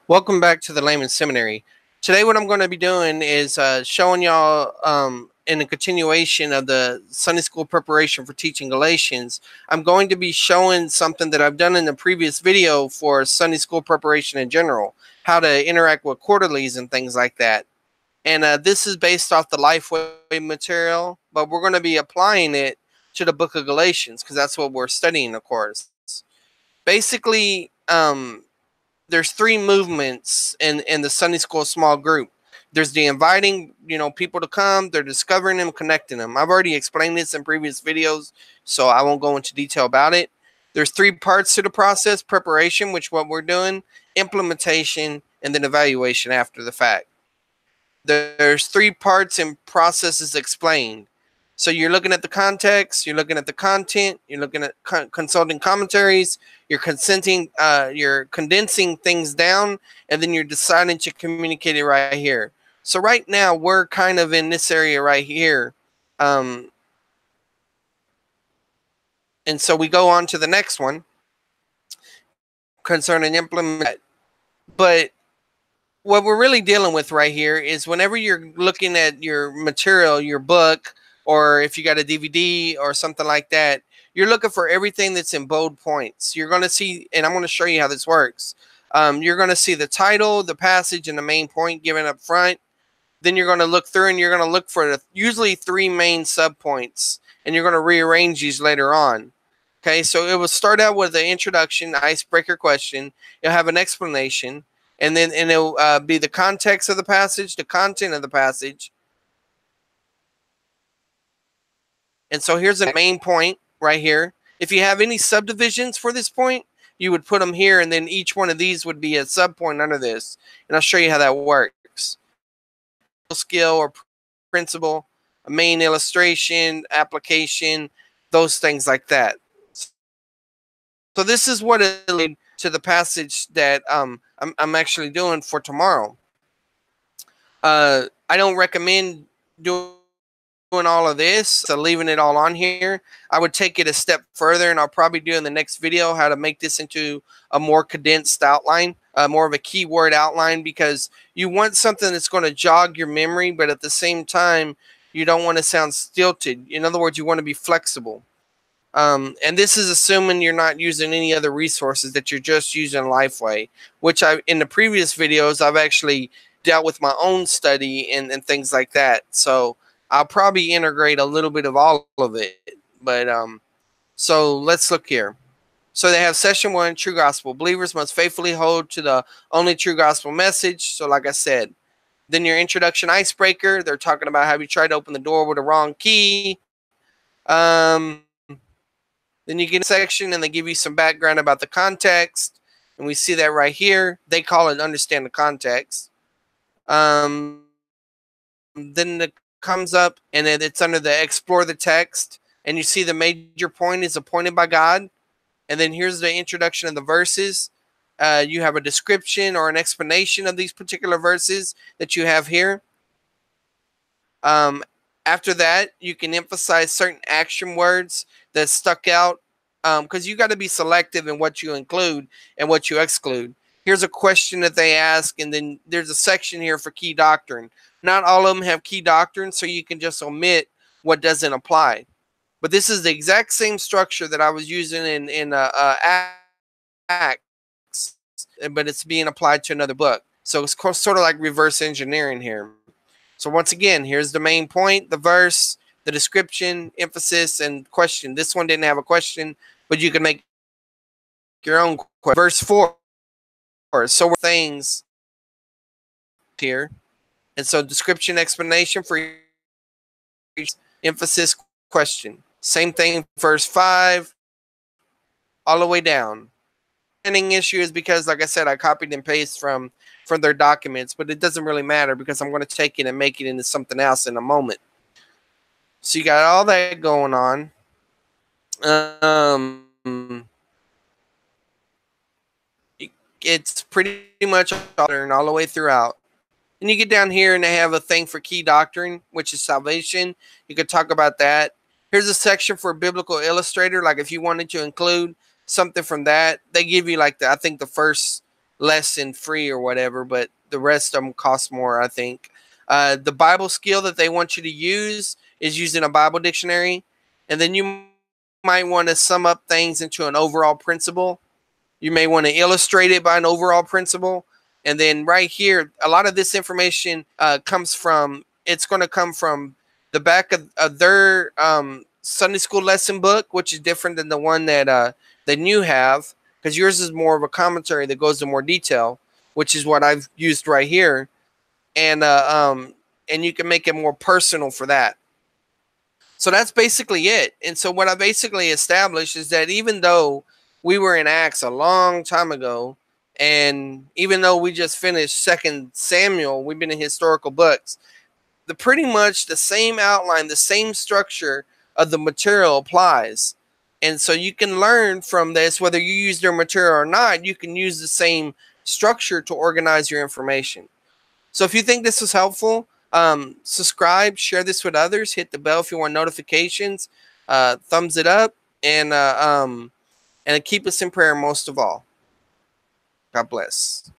Welcome back to the Layman Seminary. Today, what I'm going to be doing is showing y'all in a continuation of the Sunday school preparation for teaching Galatians. I'm going to be showing something that I've done in the previous video for Sunday school preparation in general, how to interact with quarterlies and things like that. And this is based off the Lifeway material, but we're going to be applying it to the book of Galatians because that's what we're studying, of course. Basically, there's three movements in the Sunday school small group. There's the inviting, people to come. They're discovering them, connecting them. I've already explained this in previous videos, so I won't go into detail about it. There's three parts to the process: preparation, which what we're doing, implementation, and then evaluation after the fact. There's three parts and processes explained. So you're looking at the context, you're looking at the content, you're looking at consulting commentaries, you're condensing things down, and then you're deciding to communicate it right here. So right now we're kind of in this area right here. And so we go on to the next one concerning implement. But what we're really dealing with right here is whenever you're looking at your material, your book, or if you got a DVD or something like that, you're looking for everything that's in bold points. You're going to see, and I'm going to show you how this works. You're going to see the title, the passage, and the main point given up front. Then you're going to look through and you're going to look for usually three main subpoints, and you're going to rearrange these later on. Okay, so it will start out with the introduction, icebreaker question. You'll have an explanation, and it'll be the context of the passage, the content of the passage. And so here's the main point right here. If you have any subdivisions for this point, you would put them here, and then each one of these would be a subpoint under this. And I'll show you how that works. Skill or principle, a main illustration, application, those things like that. So this is what it led to the passage that I'm actually doing for tomorrow. I don't recommend doing all of this, so leaving it all on here. I would take it a step further, and I'll probably do in the next video how to make this into a more condensed outline, more of a keyword outline, because you want something that's going to jog your memory, but at the same time, you don't want to sound stilted. In other words, you want to be flexible. And this is assuming you're not using any other resources, that you're just using Lifeway, which in the previous videos, I've actually dealt with my own study and things like that. So I'll probably integrate a little bit of all of it. But so let's look here. So they have session 1, true gospel. Believers must faithfully hold to the only true gospel message. So like I said, then your introduction icebreaker. They're talking about how you tried to open the door with the wrong key. Then you get a section and they give you some background about the context. And we see that right here. They call it understand the context. Then it comes up and it's under the explore the text. And you see the major point is appointed by God. And then here's the introduction of the verses. You have a description or an explanation of these particular verses that you have here. After that, you can emphasize certain action words that stuck out, because you got to be selective in what you include and what you exclude. Here's a question that they ask, and then there's a section here for key doctrine. Not all of them have key doctrine, so you can just omit what doesn't apply. But this is the exact same structure that I was using in Acts, but it's being applied to another book. So it's sort of like reverse engineering here. So once again, here's the main point, the verse, the description, emphasis, and question. This one didn't have a question, but you can make your own question. Verse 4. So things here. And so description, explanation for each, emphasis, question. Same thing, verse 5, all the way down. The issue is because, like I said, I copied and pasted from their documents, but it doesn't really matter because I'm going to take it and make it into something else in a moment. So you got all that going on. It's pretty much all the way throughout. And you get down here and they have a thing for key doctrine, which is salvation. You could talk about that. Here's a section for biblical illustrator. Like if you wanted to include something from that, they give you like I think the first lesson free or whatever, but the rest of them cost more, I think. The Bible skill that they want you to use is using a Bible dictionary, and then you might want to sum up things into an overall principle. You may want to illustrate it by an overall principle. And then right here, a lot of this information comes from, it's going to come from the back of their Sunday school lesson book, which is different than the one that you have, because yours is more of a commentary that goes into more detail, which is what I've used right here. And you can make it more personal for that. So that's basically it. And so what I basically established is that even though we were in Acts a long time ago, and even though we just finished 2 Samuel, we've been in historical books, pretty much the same outline, the same structure of the material applies. And so you can learn from this, whether you use their material or not, you can use the same structure to organize your information. So if you think this was helpful, subscribe, share this with others, hit the bell if you want notifications, thumbs it up, and keep us in prayer most of all. God bless.